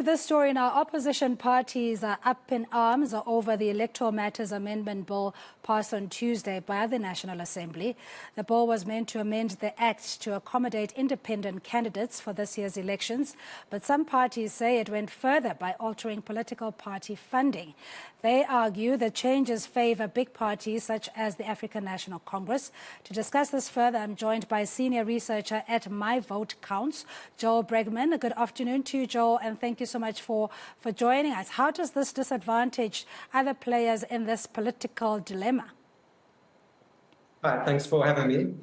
This story now, opposition parties are up in arms over the Electoral Matters Amendment Bill passed on Tuesday by the National Assembly. The bill was meant to amend the Act to accommodate independent candidates for this year's elections, but some parties say it went further by altering political party funding. They argue the changes favour big parties such as the African National Congress. To discuss this further, I'm joined by senior researcher at My Vote Counts, Joel Bregman. Good afternoon to you, Joel, and thank you so much for joining us. How does this disadvantage other players in this political dilemma? Hi, thanks for having me.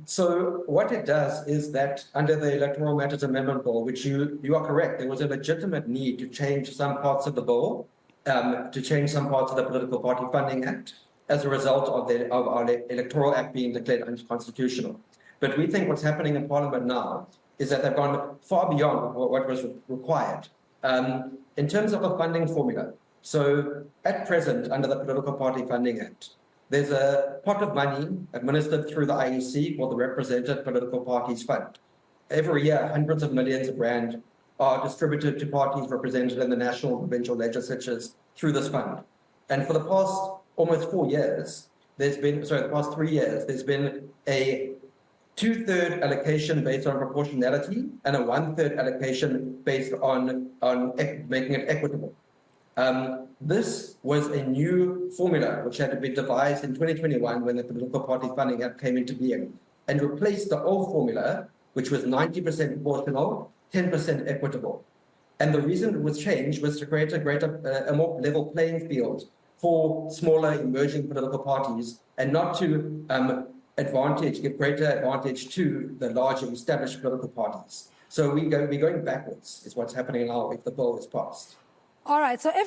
So what it does is that under the Electoral Matters Amendment Bill, which you are correct, there was a legitimate need to change some parts of the bill, to change some parts of the Political Party Funding Act as a result of our Electoral Act being declared unconstitutional. But we think what's happening in Parliament now is that they've gone far beyond what was required. In terms of the funding formula, so at present, under the Political Party Funding Act, there's a pot of money administered through the IEC called the Represented Political Parties Fund. Every year, hundreds of millions of rand are distributed to parties represented in the national and provincial legislatures through this fund. And for the past almost 4 years, the past 3 years, there's been a 2/3 allocation based on proportionality and a 1/3 allocation based on making it equitable. This was a new formula which had to be devised in 2021 when the Political Party Funding Act came into being and replaced the old formula, which was 90% proportional, 10% equitable. And the reason it was changed was to create a more level playing field for smaller emerging political parties and not to give greater advantage to the larger established political parties. So we're going backwards is what's happening now if the bill is passed. All right, so if